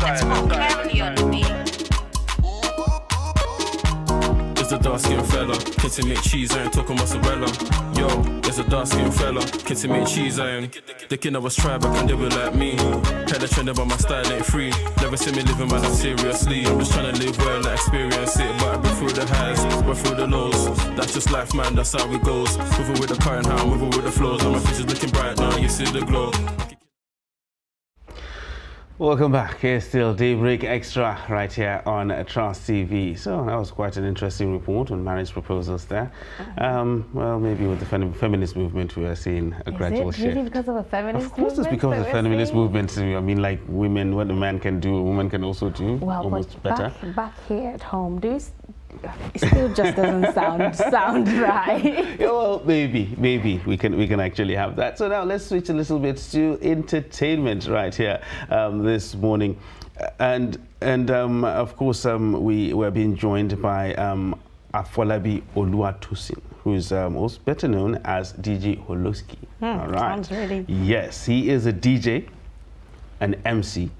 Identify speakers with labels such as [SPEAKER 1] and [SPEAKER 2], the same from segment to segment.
[SPEAKER 1] Carry on the beat.
[SPEAKER 2] It's a dark skin fella, kid to make cheese, I ain't talking mozzarella. Yo, it's a dark skin fella, kid to make cheese, I ain't. The kid I was tried, but can do it like me. Had a trend, but my style ain't free. Never see me living my life seriously. I'm just trying to live well, like experience it. But I've been through the highs, went through the lows. That's just life, man, that's how it goes. Moving with the current, how I'm moving with the flows. Now my future's looking bright, now you see the glow.
[SPEAKER 3] Welcome back. Here's still Daybreak Extra right here on Trans TV. So that was quite an interesting report on marriage proposals there. Well, maybe with the feminist movement, we are seeing a gradual shift.
[SPEAKER 4] Really because of a feminist movement?
[SPEAKER 3] Of course, it's because of the feminist movement. I mean, like women, what a man can do, a woman can also do almost better.
[SPEAKER 4] Back here at home, it still just doesn't sound right.
[SPEAKER 3] Yeah, well, maybe we can actually have that. So now let's switch a little bit to entertainment right here this morning, and of course we were being joined by Afolabi Oluwatosin, who is also better known as DJ Holoski. All right.
[SPEAKER 4] Sounds really.
[SPEAKER 3] Yes, he is a DJ, an MC.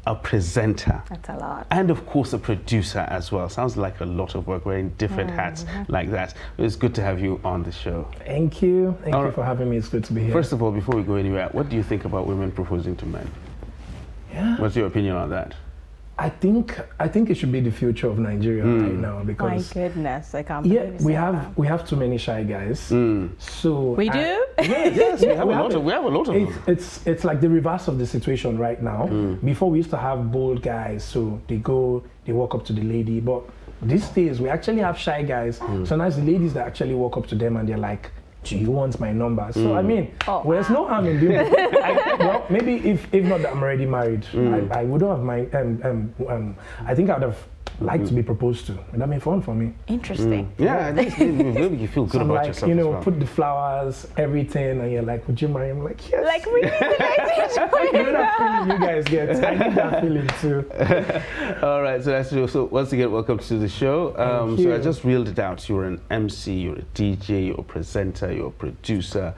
[SPEAKER 3] A presenter.
[SPEAKER 4] That's a lot.
[SPEAKER 3] And of course a producer as well. Sounds like a lot of work, wearing different hats like that. It's good to have you on the show.
[SPEAKER 5] Thank you. Thank you for having me. It's good to be here.
[SPEAKER 3] First of all, before we go anywhere, what do you think about women proposing to men?
[SPEAKER 5] Yeah.
[SPEAKER 3] What's your opinion on that?
[SPEAKER 5] I think it should be the future of Nigeria right now, because
[SPEAKER 4] my goodness, I can't believe
[SPEAKER 5] we have too many shy guys. So
[SPEAKER 4] we do?
[SPEAKER 3] Yes, we have a lot of them.
[SPEAKER 5] It's like the reverse of the situation right now. Before we used to have bold guys, so they walk up to the lady, but these days we actually have shy guys. Sometimes the ladies that actually walk up to them and they're like, do you want my number? So I mean, there's no harm in doing it. Well, maybe if not that I'm already married, I wouldn't have my I think I would have liked to be proposed to. Would that be fun for me?
[SPEAKER 4] Interesting.
[SPEAKER 3] Yeah, maybe you feel good
[SPEAKER 5] I'm
[SPEAKER 3] about
[SPEAKER 5] like,
[SPEAKER 3] yourself. Well.
[SPEAKER 5] Put the flowers, everything, and you're like, would you marry? I'm like, yes.
[SPEAKER 4] Like really?
[SPEAKER 5] You know that feeling you guys get? I get that feeling too.
[SPEAKER 3] All right, so that's true. So once again, welcome to the show. So I just reeled it out. You're an MC, you're a DJ, you're a presenter, you're a producer.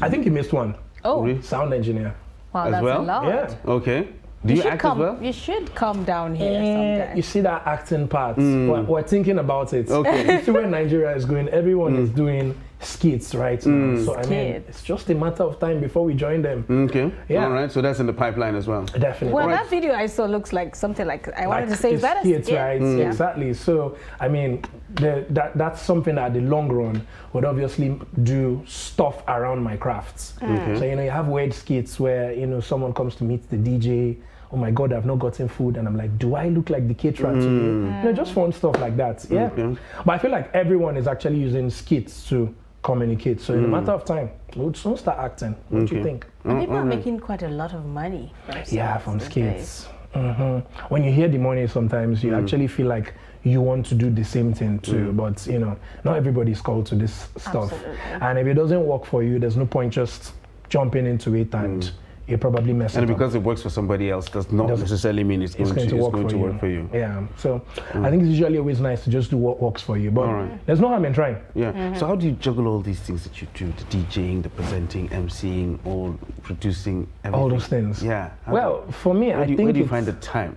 [SPEAKER 5] I think you missed one.
[SPEAKER 4] Oh,
[SPEAKER 3] Really?
[SPEAKER 5] Sound engineer.
[SPEAKER 4] wow,
[SPEAKER 3] As
[SPEAKER 4] that's
[SPEAKER 3] well?
[SPEAKER 4] a lot.
[SPEAKER 5] Yeah.
[SPEAKER 3] Okay. Do you act as well?
[SPEAKER 4] You should come down here
[SPEAKER 5] You
[SPEAKER 4] sometime.
[SPEAKER 5] see that acting part? We're thinking about it.
[SPEAKER 3] Okay.
[SPEAKER 5] You see where Nigeria is going? Everyone is doing skits right now. So I mean,
[SPEAKER 4] Skits.
[SPEAKER 5] it's just a matter of time before we join them.
[SPEAKER 3] Okay.
[SPEAKER 5] Yeah.
[SPEAKER 3] All right. So that's in the pipeline as well.
[SPEAKER 5] Definitely.
[SPEAKER 4] Well, that video I saw looks like something like I wanted to say, is
[SPEAKER 5] it's
[SPEAKER 4] that a
[SPEAKER 5] skits,
[SPEAKER 4] skit?
[SPEAKER 5] right?
[SPEAKER 4] Yeah.
[SPEAKER 5] Exactly. So I mean, that's something that the long run would obviously do stuff around my crafts. So you have weird skits where someone comes to meet the DJ. Oh my God, I've not gotten food, and I'm like, do I look like the caterer to you? Just fun stuff like that. Yeah. But I feel like everyone is actually using skits to communicate. So in a matter of time, we'll soon start acting. What do you think?
[SPEAKER 4] And people are making quite a lot of money.
[SPEAKER 5] From skits. When you hear the money, sometimes you actually feel like you want to do the same thing too, but not everybody is called to this stuff.
[SPEAKER 4] Absolutely.
[SPEAKER 5] And if it doesn't work for you, there's no point just jumping into it and you probably mess it
[SPEAKER 3] And
[SPEAKER 5] up.
[SPEAKER 3] because it works for somebody else does not necessarily mean it's going to work for you.
[SPEAKER 5] Yeah. So I think it's usually always nice to just do what works for you. But there's no harm in trying.
[SPEAKER 3] Yeah. So how do you juggle all these things that you do? The DJing, the presenting, MCing, all producing, everything?
[SPEAKER 5] All those things.
[SPEAKER 3] Yeah.
[SPEAKER 5] Well, for me, I think
[SPEAKER 3] where do you find the time?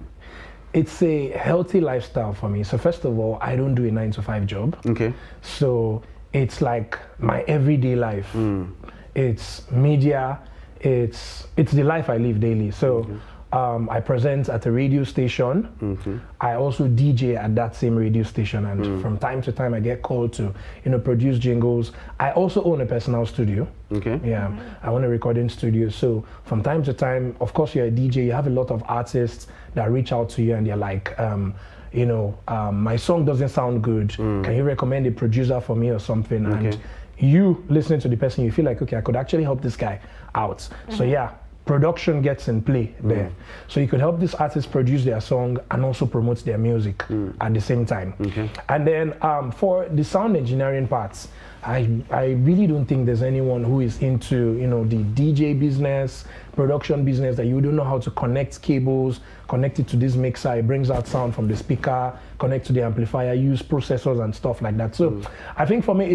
[SPEAKER 5] It's a healthy lifestyle for me. So first of all, I don't do a 9-to-5 job.
[SPEAKER 3] Okay.
[SPEAKER 5] So it's like my everyday life. It's media. It's the life I live daily. So I present at a radio station. I also DJ at that same radio station, and from time to time I get called to produce jingles. I also own a personal studio.
[SPEAKER 3] Okay.
[SPEAKER 5] Yeah, I own a recording studio. So from time to time, of course, you're a DJ. You have a lot of artists that reach out to you and they're like, my song doesn't sound good. Can you recommend a producer for me or something?
[SPEAKER 3] Okay.
[SPEAKER 5] And you listening to the person, you feel like, okay, I could actually help this guy out. So yeah, production gets in play there. So you could help this artist produce their song and also promote their music at the same time.
[SPEAKER 3] Okay.
[SPEAKER 5] And then for the sound engineering parts, I really don't think there's anyone who is into the DJ business, production business, that you don't know how to connect cables, connect it to this mixer, it brings out sound from the speaker, connect to the amplifier, use processors and stuff like that. So I think for me,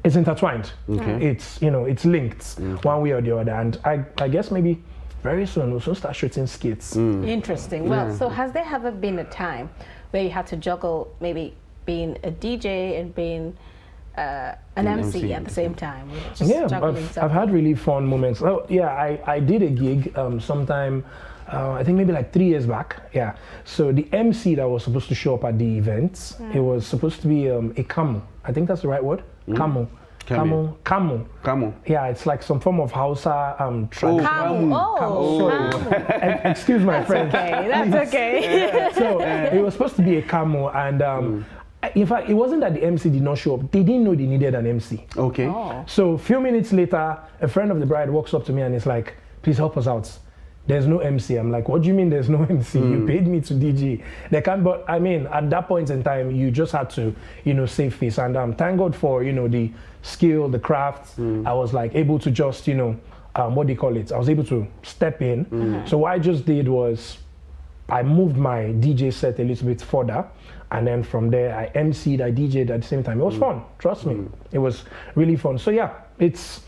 [SPEAKER 5] it's intertwined.
[SPEAKER 3] Okay.
[SPEAKER 5] It's it's linked one way or the other, and I guess maybe very soon we'll soon start shooting skits.
[SPEAKER 4] Interesting. Well, so has there ever been a time where you had to juggle maybe being a DJ and being an MC at the same time? Just
[SPEAKER 5] Yeah,
[SPEAKER 4] juggling
[SPEAKER 5] I've had really fun moments. Oh, yeah, I did a gig sometime, I think maybe like 3 years back. Yeah. So the MC that was supposed to show up at the event, it was supposed to be a camo. I think that's the right word. Camo. Camo. Yeah, it's like some form of Hausa tradition. Excuse my French.
[SPEAKER 4] Okay, that's okay.
[SPEAKER 5] So it was supposed to be a camo, and in fact, it wasn't that the MC did not show up. They didn't know they needed an MC.
[SPEAKER 3] Okay.
[SPEAKER 5] So a few minutes later, a friend of the bride walks up to me and is like, please help us out. There's no MC. I'm like, what do you mean there's no MC? You paid me to DJ. They can't, but I mean, at that point in time, you just had to, save face. And thank God for, the skill, the craft. I was like able to just, what do you call it? I was able to step in. So what I just did was I moved my DJ set a little bit further. And then from there, I MC'd, I DJ'd at the same time. It was fun, trust me. It was really fun. So yeah, it's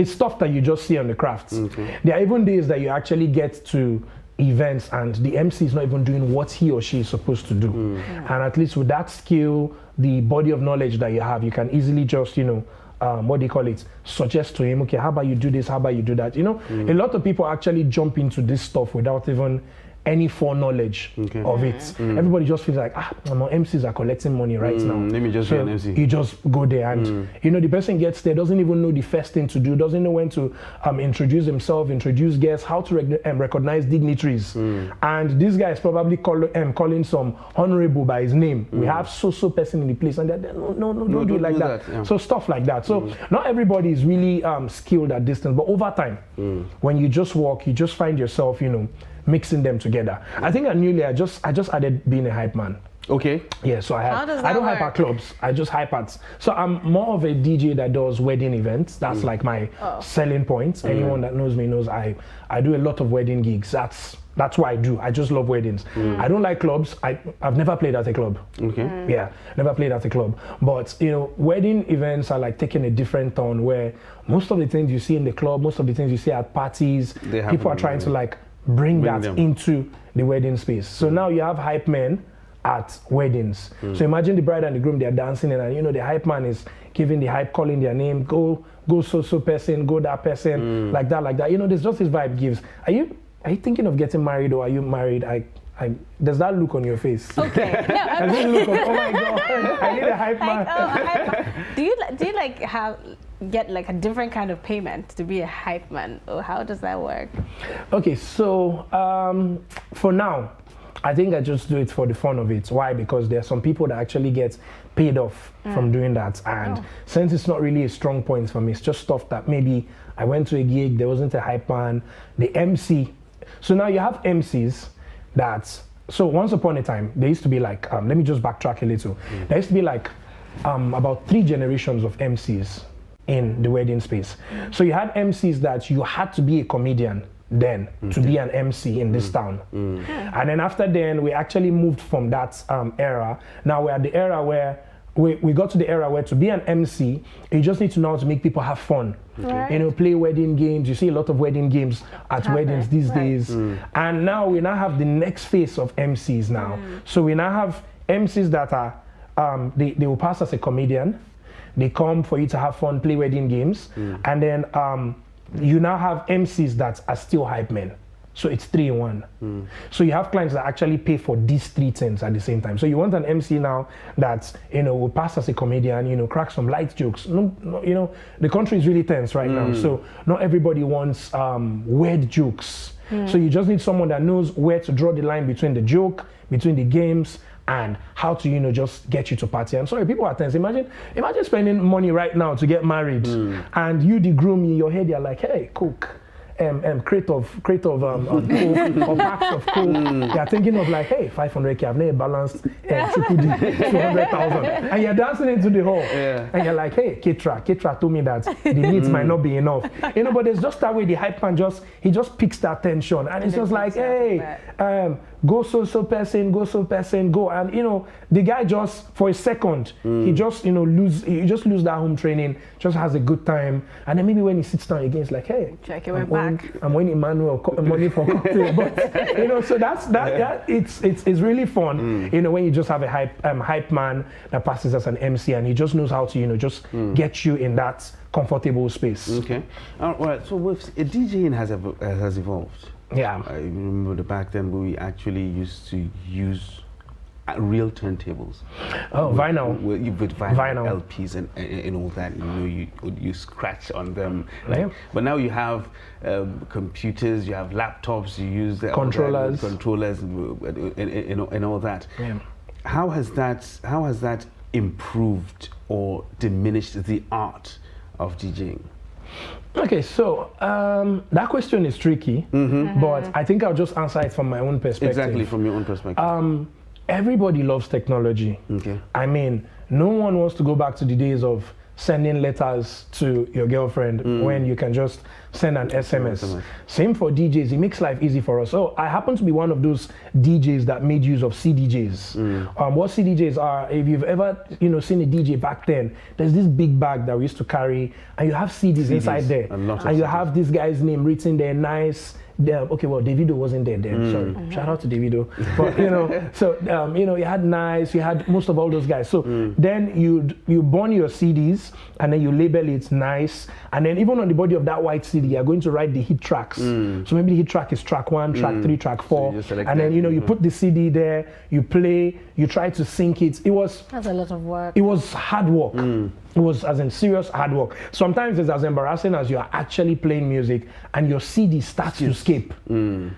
[SPEAKER 5] stuff that you just see on the crafts. There are even days that you actually get to events and the MC is not even doing what he or she is supposed to do. And at least with that skill, the body of knowledge that you have, you can easily just, what do you call it? Suggest to him, okay, how about you do this? How about you do that? A lot of people actually jump into this stuff without even any foreknowledge of it. Everybody just feels like, MCs are collecting money right now.
[SPEAKER 3] Let me just be an MC.
[SPEAKER 5] You just go there and, the person gets there, doesn't even know the first thing to do, doesn't know when to introduce himself, introduce guests, how to recognize dignitaries. And this guy is probably calling some honorable by his name. We have so person in the place, and they're, no, don't do it like that.
[SPEAKER 3] Yeah.
[SPEAKER 5] So stuff like that. So not everybody is really skilled at this thing, but over time, when you just walk, you just find yourself, mixing them together. I think I just added being a hype man.
[SPEAKER 3] Okay.
[SPEAKER 5] Yeah, so
[SPEAKER 1] How does
[SPEAKER 5] I
[SPEAKER 1] that
[SPEAKER 5] don't hype
[SPEAKER 1] work?
[SPEAKER 5] at clubs. I just hype at. So I'm more of a DJ that does wedding events. That's like my selling point. Anyone that knows me knows I do a lot of wedding gigs. That's what I do. I just love weddings. I don't like clubs. I've never played at a club.
[SPEAKER 3] Okay.
[SPEAKER 5] Yeah, never played at a club. But wedding events are like taking a different turn where most of the things you see in the club, most of the things you see at parties, people are trying to like bring that
[SPEAKER 3] them
[SPEAKER 5] into the wedding space. So now you have hype men at weddings. So imagine the bride and the groom, they're dancing and the hype man is giving the hype, calling their name, go so person, go that person, like that. There's just this vibe gives. Are you thinking of getting married or are you married? There's that look on your face.
[SPEAKER 4] Okay. No,
[SPEAKER 5] There's this look of, oh my God, I need a hype man.
[SPEAKER 4] do you like get like a different kind of payment to be a hype man, or how does that work?
[SPEAKER 5] Okay, so for now, I think I just do it for the fun of it. Why? Because there are some people that actually get paid off from doing that. And since it's not really a strong point for me, it's just stuff that maybe I went to a gig, there wasn't a hype man, the MC. So now you have MCs so once upon a time, there used to be like, let me just backtrack a little. There used to be like about 3 generations of MCs in the wedding space. So you had MCs that you had to be a comedian then to be an MC in this town. And then after then, we actually moved from that era. Now we're at the era where we got to the era where to be an MC, you just need to know how to make people have fun.
[SPEAKER 4] Right.
[SPEAKER 5] Play wedding games. You see a lot of wedding games at weddings these days. And now we now have the next phase of MCs now. So we now have MCs that are, they will pass as a comedian. They come for you to have fun, play wedding games. And then you now have MCs that are still hype men. So it's 3 in 1. So you have clients that actually pay for these 3 things at the same time. So you want an MC now that will pass as a comedian, crack some light jokes. No, the country is really tense right now. So not everybody wants weird jokes. So you just need someone that knows where to draw the line between the joke, between the games, and how to just get you to party. I'm sorry, people are tense. Imagine spending money right now to get married, and you, the groom, in your head, you're like, hey, cook. Crate of Coke or packs of Coke. You're thinking of like, hey, 500K, I've never balanced Triple D, 200,000. And you're dancing into the hall. And you're like, hey, Ketra told me that the needs might not be enough. But there's just that way the hype man he just picks that tension. And it's just like, hey, go so person, go, and you know, the guy just for a second, he just lose that home training, just has a good time, and then maybe when he sits down again, it's like, hey,
[SPEAKER 4] check it back.
[SPEAKER 5] I'm winning Emmanuel money for cocktail, but you know, so that's it's really fun, you know, when you just have a hype man that passes as an MC and he just knows how to just get you in that comfortable space.
[SPEAKER 3] Okay, all right. So with DJing has evolved.
[SPEAKER 5] Yeah,
[SPEAKER 3] I remember back then we actually used to use real turntables.
[SPEAKER 5] Oh, vinyl.
[SPEAKER 3] With vinyl LPs and all that. You know, you scratch on them. Like, but now you have computers, you have laptops, you use the controllers and all that. Yeah. How has that improved or diminished the art of DJing?
[SPEAKER 5] Okay, so that question is tricky, but I think I'll just answer it from my own perspective.
[SPEAKER 3] Exactly, from your own perspective.
[SPEAKER 5] Everybody loves technology. Okay. I mean, no one wants to go back to the days of sending letters to your girlfriend when you can just send an SMS. Same for DJs, it makes life easy for us. So I happen to be one of those DJs that made use of CDJs. What CDJs are, if you've ever seen a DJ back then, there's this big bag that we used to carry, and you have CDs inside there, and you have this guy's name written there, nice. Okay, well, Davido wasn't there then. Sorry, shout out to Davido. But so you had Nice, you had most of all those guys. So then you burn your CDs and then you label it Nice, and then even on the body of that white CD, you're going to write the hit tracks. So maybe the hit track is track 1, track 3, track 4, so and then you put the CD there, you play, you try to sync it.
[SPEAKER 4] That's a lot of work.
[SPEAKER 5] It was hard work. It was as in serious hard work. Sometimes it's as embarrassing as you are actually playing music and your CD starts to skip. And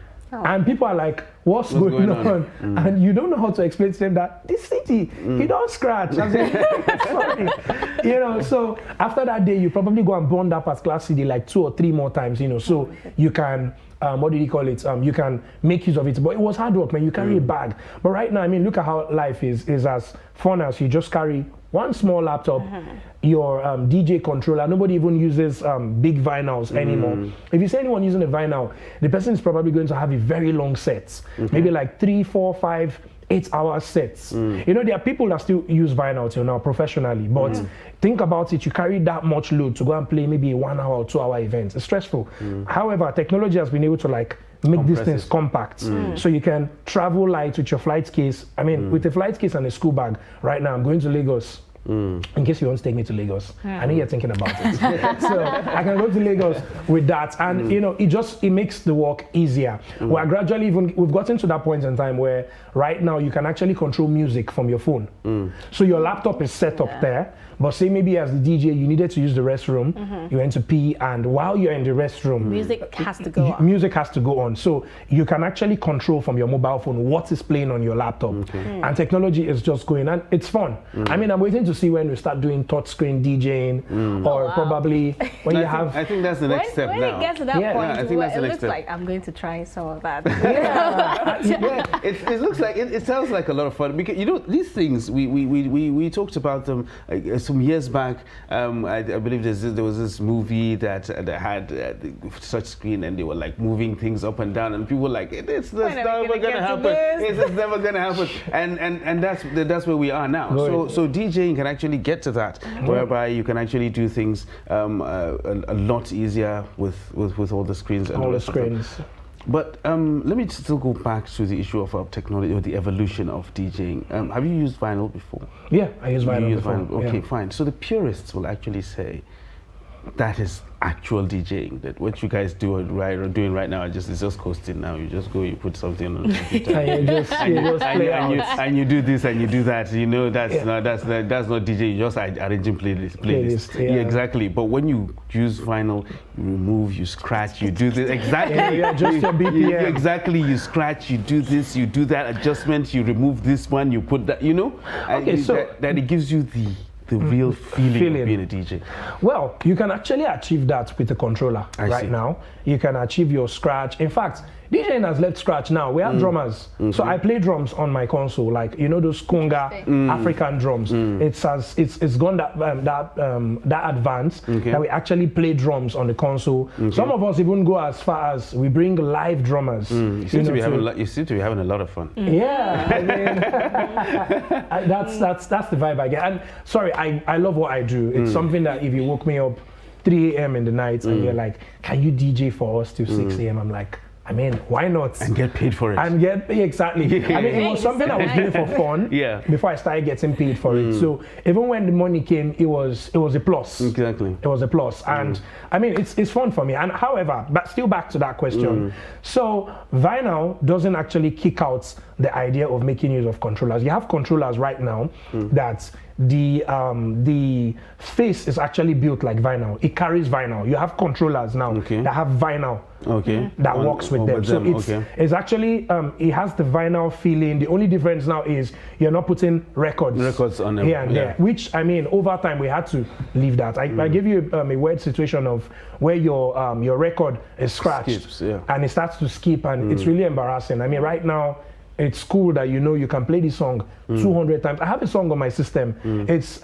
[SPEAKER 5] people are like, what's going on? And you don't know how to explain to them that this CD, he don't scratch. As in, sorry. So after that day, you probably go and burn that particular CD like 2 or 3 more times, so you can, what do you call it? You can make use of it. But it was hard work, man. You carry a bag. But right now, I mean, look at how life is as fun as you just carry one small laptop, your DJ controller. Nobody even uses big vinyls anymore. If you see anyone using a vinyl, the person is probably going to have a very long set, maybe like 3, 4, 5, 8-hour sets. There are people that still use vinyl till now professionally, but think about it, you carry that much load to go and play maybe a 1 hour or 2 hour event. It's stressful. However, technology has been able to make these things compact. So you can travel light with your flight case. I mean, with a flight case and a school bag, right now I'm going to Lagos. In case you want to take me to Lagos. I know you're thinking about it. So I can go to Lagos with that, and it makes the work easier. We're gradually we've gotten to that point in time where right now you can actually control music from your phone. So your laptop is set up there, but say maybe as the DJ you needed to use the restroom, you went to pee, and while you're in the restroom,
[SPEAKER 4] music has to go on.
[SPEAKER 5] Music has to go on. So you can actually control from your mobile phone what is playing on your laptop. And technology is just going, and it's fun. I mean, I'm waiting to see when we start doing touchscreen DJing, or probably when you have.
[SPEAKER 3] I think that's the next step
[SPEAKER 4] when
[SPEAKER 3] now.
[SPEAKER 4] When it gets to that point,
[SPEAKER 3] I think that's the next step.
[SPEAKER 4] Like I'm going to try some of that.
[SPEAKER 3] It looks like it sounds like a lot of fun, because these things we talked about them some years back. I believe there was this movie that had touch screen, and they were like moving things up and down, and people were like, it's never gonna happen. It's never gonna happen. And that's where we are now. So DJing can actually get to that, whereby you can actually do things a lot easier with all the screens and
[SPEAKER 5] all the screens.
[SPEAKER 3] But let me still go back to the issue of technology, or the evolution of DJing. Have you used vinyl before?
[SPEAKER 5] Yeah, I use vinyl before.
[SPEAKER 3] Okay, fine. So the purists will actually say that is actual DJing, that what you guys doing right now is just coasting now. You just go, you put something on the computer, and you do this and you do that. That's not DJ. You just arranging playlist. Yeah, exactly. But when you use vinyl, you remove, you scratch, you do this exactly.
[SPEAKER 5] You adjust your BPM.
[SPEAKER 3] Exactly. You scratch, you do this, you do that adjustment, you remove this one, you put that.
[SPEAKER 5] Okay, so
[SPEAKER 3] that it gives you the real feeling of being a DJ.
[SPEAKER 5] Well, you can actually achieve that with a controller now. You can achieve your scratch. In fact, DJing has left scratch now. We have drummers. So I play drums on my console, like those conga African drums. It's gone that advanced that we actually play drums on the console. Some of us even go as far as we bring live drummers.
[SPEAKER 3] You seem to be having a lot of fun.
[SPEAKER 5] Yeah, I mean, that's the vibe I get. And sorry, I love what I do. It's something that if you woke me up 3 a.m. in the night and you're like, can you DJ for us till 6 a.m.? I'm like, I mean, why not?
[SPEAKER 3] And get paid for it.
[SPEAKER 5] Exactly. I mean, it was something I was doing for fun before I started getting paid for it. So even when the money came, it was a plus.
[SPEAKER 3] Exactly.
[SPEAKER 5] It was a plus. And I mean, it's fun for me. And however, but still back to that question. So vinyl doesn't actually kick out the idea of making use of controllers. You have controllers right now that the face is actually built like vinyl. It carries vinyl. You have controllers now that have vinyl that works with them. So it's actually it has the vinyl feeling. The only difference now is you're not putting records on them here and there. Which I mean, over time we had to leave that. I give you a weird situation of where your record is scratched and it starts to skip, and it's really embarrassing. I mean, right now, it's cool that you can play this song 200 times. I have a song on my system. It's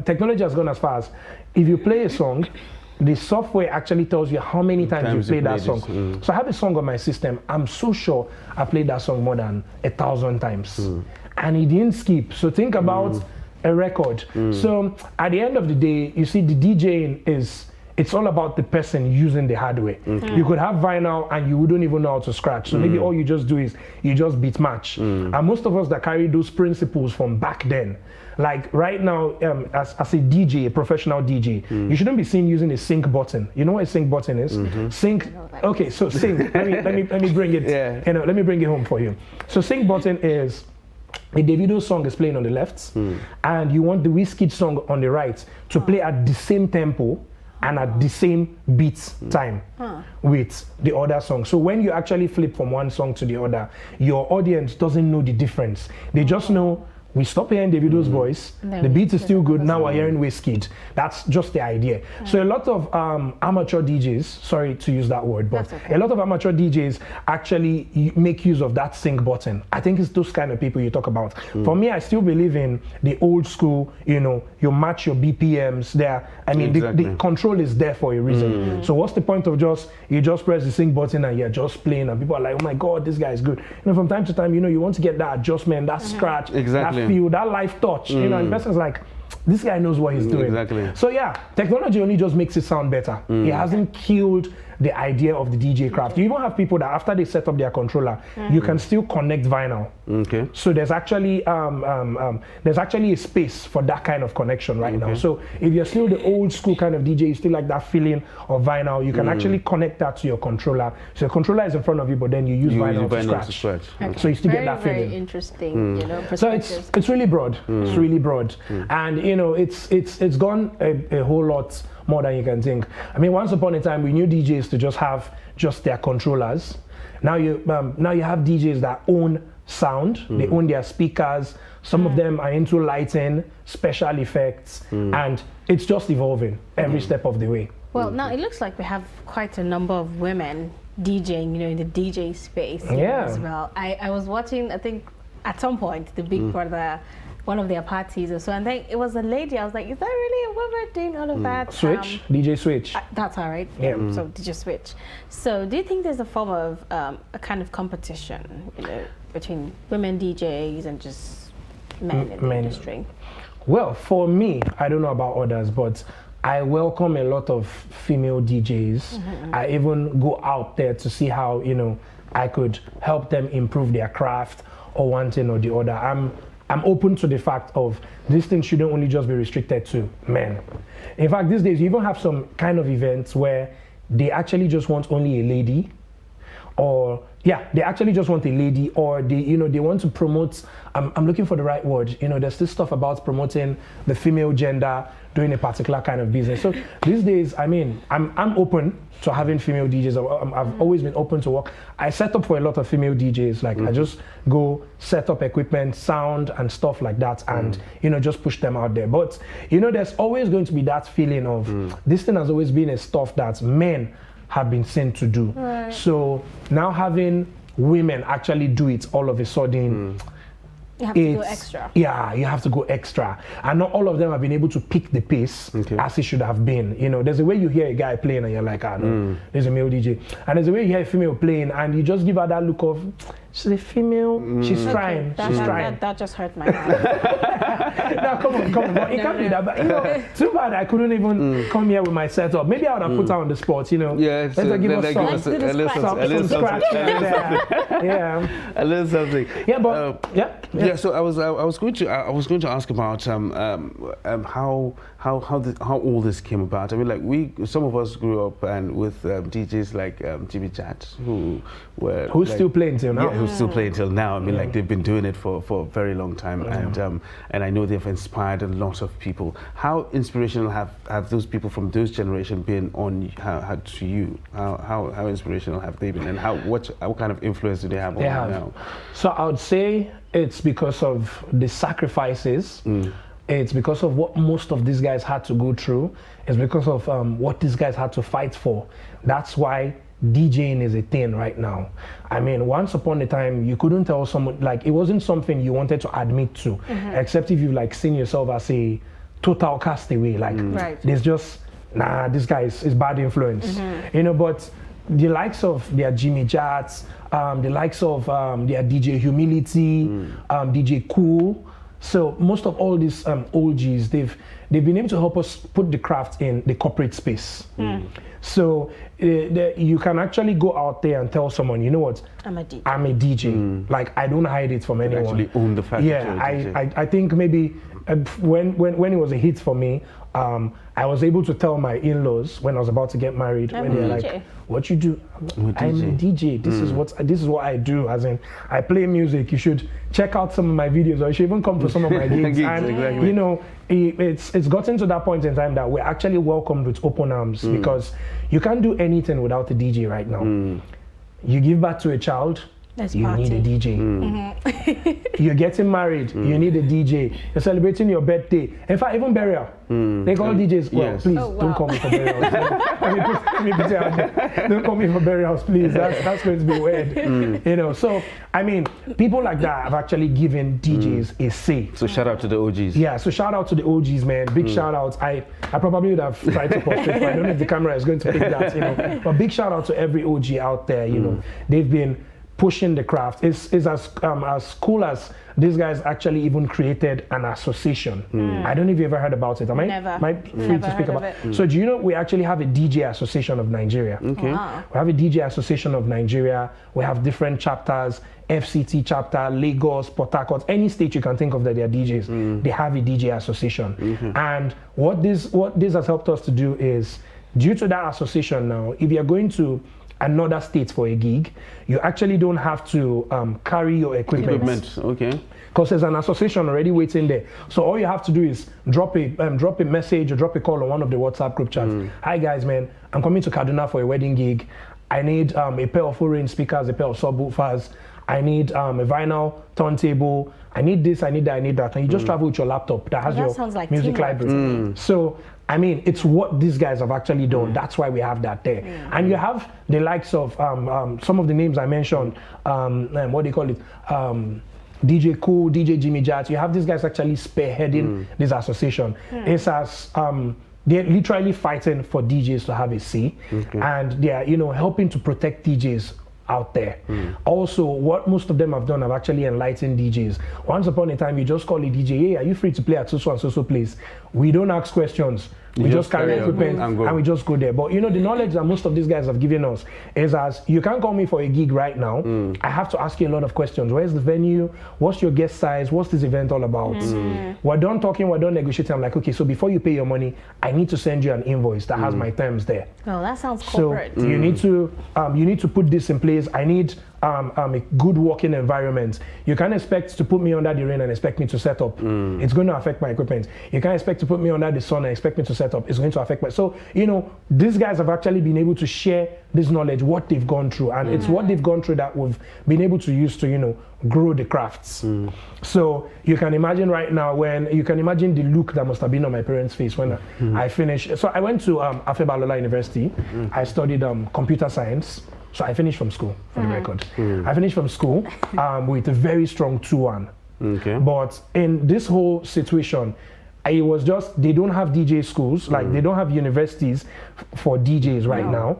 [SPEAKER 5] technology has gone as far as if you play a song, the software actually tells you how many times you played that song. So I have a song on my system. I'm so sure I played that song more than 1,000 times, and it didn't skip. So think about a record. So at the end of the day, you see, the DJing it's all about the person using the hardware. You could have vinyl and you wouldn't even know how to scratch. So maybe all you just do is you just beat match. And most of us that carry those principles from back then, like right now, as a DJ, a professional DJ, you shouldn't be seen using a sync button. You know what a sync button is? Sync. Okay, so sync. let me bring it. Let me bring it home for you. So sync button is a Davido song is playing on the left, and you want the Wizkid song on the right to play at the same tempo and at the same beat time with the other song. So when you actually flip from one song to the other, your audience doesn't know the difference. They just know we stop hearing Davido's voice, the beat is still good, now we're hearing Wizkid. That's just the idea. So a lot of amateur DJs, sorry to use that word, but a lot of amateur DJs actually make use of that sync button. I think it's those kind of people you talk about. For me, I still believe in the old school, you match your BPMs there. I mean, the control is there for a reason. So what's the point of you just press the sync button and you're just playing and people are like, oh my God, this guy is good. From time to time, you want to get that adjustment, that scratch, that feel, that life touch, and the person's like, this guy knows what he's doing. So yeah, technology only just makes it sound better. It hasn't killed the idea of the DJ craft. You even have people that after they set up their controller, you can still connect vinyl. So there's actually a space for that kind of connection right now. So if you're still the old school kind of DJ, you still like that feeling of vinyl, you can actually connect that to your controller. So your controller is in front of you, but then you use vinyl to scratch. So you still get that feeling.
[SPEAKER 4] Very interesting,
[SPEAKER 5] So it's really broad. It's really broad, and it's gone a whole lot more than you can think. I mean, once upon a time, we knew DJs to just have their controllers. Now you have DJs that own sound. They own their speakers. Some of them are into lighting, special effects, and it's just evolving every step of the way.
[SPEAKER 4] Well, now it looks like we have quite a number of women DJing, in the DJ space as well. I was watching, I think, at some point, the Big Brother, one of their parties or so, and then it was a lady. I was like, is that really a woman doing all of that?
[SPEAKER 5] Switch? DJ Switch.
[SPEAKER 4] That's all right. Yeah. So DJ Switch. So do you think there's a form of a kind of competition, between women DJs and just men in the industry?
[SPEAKER 5] Well, for me, I don't know about others, but I welcome a lot of female DJs. I even go out there to see how, I could help them improve their craft or one thing or the other. I'm open to the fact of this thing shouldn't only just be restricted to men. In fact, these days you even have some kind of events where they actually just want only a lady, or they actually just want a lady, or they want to promote. I'm looking for the right word. There's this stuff about promoting the female gender, doing a particular kind of business. So these days, I mean, I'm open to having female DJs. I've always been open to work. I set up for a lot of female DJs. Like I just go set up equipment, sound, and stuff like that, and just push them out there. But there's always going to be that feeling of this thing has always been a stuff that men have been seen to do.
[SPEAKER 4] Right.
[SPEAKER 5] So now having women actually do it all of a sudden,
[SPEAKER 4] You have to go extra.
[SPEAKER 5] yeah, you have to go extra. And not all of them have been able to pick the pace as it should have been. You know, there's a way you hear a guy playing and you're like, no, there's a male DJ. And there's a way you hear a female playing and you just give her that look of, she's a female, she's trying, she's trying.
[SPEAKER 4] That just hurt my heart.
[SPEAKER 5] No, come on. But it can't be that bad. You know, too bad I couldn't even come here with my setup. Maybe I would have put her on the spot, you know.
[SPEAKER 3] Yeah,
[SPEAKER 5] Let's give us
[SPEAKER 3] a little something.
[SPEAKER 5] Yeah.
[SPEAKER 3] A little something.
[SPEAKER 5] Yeah, but
[SPEAKER 3] yeah. So I was going to ask about how all this came about. I mean, like some of us grew up and with DJs like Jimmy Jat, who's
[SPEAKER 5] still playing till now.
[SPEAKER 3] Yeah, who's still playing till now. I mean, like they've been doing it for a very long time, and I know they've inspired a lot of people. How inspirational have those people from those generation been on to you? How inspirational have they been, and what kind of influence do they have on you now?
[SPEAKER 5] So I would say it's because of the sacrifices. It's because of what most of these guys had to go through. It's because of what these guys had to fight for. That's why DJing is a thing right now. I mean, once upon a time, you couldn't tell someone, like, it wasn't something you wanted to admit to, except if you've like seen yourself as a total castaway. Like, there's just, this guy is bad influence. You know, but the likes of their Jimmy Jats, the likes of their DJ Humility, DJ Cool. So most of all these OGs, they've been able to help us put the craft in the corporate space. So you can actually go out there and tell someone, you know what? I'm a DJ. Like, I don't hide it from anyone.
[SPEAKER 3] Actually own the fact.
[SPEAKER 5] Yeah,
[SPEAKER 3] that you're a DJ.
[SPEAKER 5] I think maybe when it was a hit for me, I was able to tell my in-laws when I was about to get married, when they're like, "What you do?" I'm a DJ. This is what I do. As in, I play music. You should check out some of my videos, or you should even come to some of my gigs. And you know, it's gotten to that point in time that we're actually welcomed with open arms because you can't do anything without a DJ right now. You give birth to a child. You need a DJ. You're getting married. You need a DJ. You're celebrating your birthday. In fact, even burial. They call DJs. Well, please don't call me for burials. Let me put it out there. Don't call me for burials, please. That's going to be weird. You know. So I mean, people like that have actually given DJs a say.
[SPEAKER 3] So shout out to the OGs.
[SPEAKER 5] Yeah. So shout out to the OGs, man. Big shout outs. I probably would have tried to portray, but I don't know if the camera is going to pick that. You know. But big shout out to every OG out there. You know, they've been pushing the craft. It's as cool as these guys actually even created an association. I don't know if you ever heard about it. Am I free to speak about it? So do you know we actually have a DJ Association of Nigeria? Okay. Wow. We have a DJ Association of Nigeria. We have different chapters, FCT chapter, Lagos, Port Harcourt, any state you can think of that they are DJs, they have a DJ association. And what this has helped us to do is, due to that association now, if you're going to another state for a gig, you actually don't have to carry your equipment. Okay. Because there's an association already waiting there. So all you have to do is drop a message or drop a call on one of the WhatsApp group chats. Hi guys, man, I'm coming to Kaduna for a wedding gig. I need a pair of full-range speakers, a pair of subwoofers. I need a vinyl turntable. I need this, I need that, I need that. And you just travel with your laptop that has your
[SPEAKER 4] like
[SPEAKER 5] music library. So I mean, it's what these guys have actually done. That's why we have that there. And you have the likes of some of the names I mentioned, what do you call it? DJ Cool, DJ Jimmy Jat. You have these guys actually spearheading this association. It's as they're literally fighting for DJs to have a say, and they are, you know, helping to protect DJs out there. Also, what most of them have done have actually enlightened DJs. Once upon a time, you just call a DJ, hey, are you free to play at so and so place? We don't ask questions. We just carry equipment and we just go there. But you know, the knowledge that most of these guys have given us is as you can't call me for a gig right now. I have to ask you a lot of questions. Where's the venue? What's your guest size? What's this event all about? We're done talking, we're done negotiating. I'm like, okay, so before you pay your money, I need to send you an invoice that has my terms there.
[SPEAKER 4] Oh, that sounds corporate.
[SPEAKER 5] So you need to put this in place. I need a good working environment. You can't expect to put me under the rain and expect me to set up. It's going to affect my equipment. You can't expect to put me under the sun and expect me to set up. It's going to affect my... So, you know, these guys have actually been able to share this knowledge, what they've gone through. And it's what they've gone through that we've been able to use to, you know, grow the crafts. So you can imagine right now you can imagine the look that must have been on my parents' face when I finished. So I went to Afe Balola University. I studied computer science. So I finished from school, for the record. I finished from school with a very strong 2-1.
[SPEAKER 3] Okay.
[SPEAKER 5] But in this whole situation, it was just, they don't have DJ schools, like they don't have universities for DJs right now.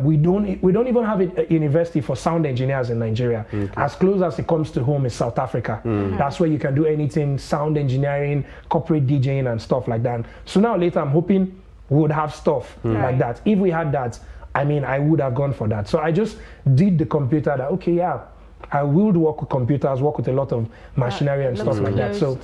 [SPEAKER 5] We don't even have a university for sound engineers in Nigeria. As close as it comes to home is South Africa. That's where you can do anything, sound engineering, corporate DJing and stuff like that. So now later I'm hoping we would have stuff like that. If we had that, I mean, I would have gone for that. So I just did the computer that, okay, yeah, I will work with computers, work with a lot of machinery and stuff like that. So,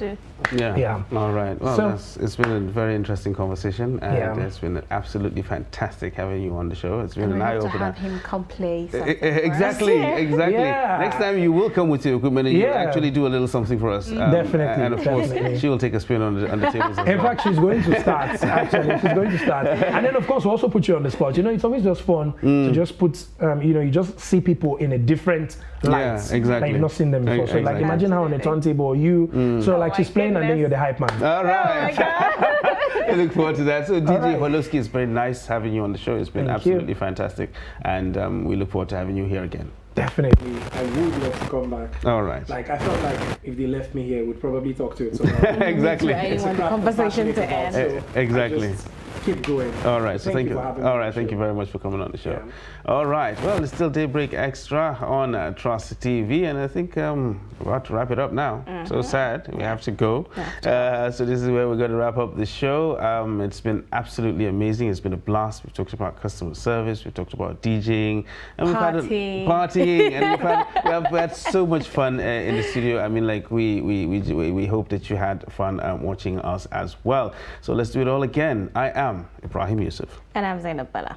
[SPEAKER 3] yeah. All right. Well,
[SPEAKER 5] So-
[SPEAKER 3] it's been a very interesting conversation, and it's been absolutely fantastic having you on the show. It's been an eye
[SPEAKER 4] to
[SPEAKER 3] opener.
[SPEAKER 4] have him come play something for us.
[SPEAKER 3] Exactly.
[SPEAKER 5] Yeah.
[SPEAKER 3] Next time you will come with your equipment and you actually do a little something for us.
[SPEAKER 5] Definitely.
[SPEAKER 3] And of course,
[SPEAKER 5] Definitely.
[SPEAKER 3] she will take a spin on the tables as
[SPEAKER 5] in
[SPEAKER 3] well.
[SPEAKER 5] fact, she's going to start, actually. She's going to start. And then, of course, we'll also put you on the spot. You know, it's always just fun to just put, you know, you just see people in a different light.
[SPEAKER 3] Yeah, exactly.
[SPEAKER 5] Like you've not seen them before. So, like, imagine how on a turntable, so, like, she's playing and then you're the hype man.
[SPEAKER 3] All right. I look forward to that. So, DJ Holowski, it's very nice having you on the show. It's been absolutely fantastic. And we look forward to having you here again.
[SPEAKER 5] Definitely. I would love to come back.
[SPEAKER 3] All right.
[SPEAKER 5] Like, I felt like if they left me here, we'd probably talk to it. So
[SPEAKER 3] Exactly.
[SPEAKER 4] I want the conversation to end.
[SPEAKER 3] Exactly.
[SPEAKER 5] Keep going.
[SPEAKER 3] All right, so thank you.
[SPEAKER 5] for having me
[SPEAKER 3] All
[SPEAKER 5] on
[SPEAKER 3] right,
[SPEAKER 5] the
[SPEAKER 3] thank you
[SPEAKER 5] show.
[SPEAKER 3] very much for coming on the show.
[SPEAKER 5] Yeah.
[SPEAKER 3] All right, well, it's still Daybreak Extra on Trust TV, and I think we're about to wrap it up now. So sad, we have to go. So this is where we're going to wrap up the show. It's been absolutely amazing. It's been a blast. We've talked about customer service. We've talked about DJing, and we've had partying, and we've had so much fun in the studio. I mean, like we hope that you had fun watching us as well. So let's do it all again. I am Ibrahim Yusuf.
[SPEAKER 4] And I'm Zainab Bella.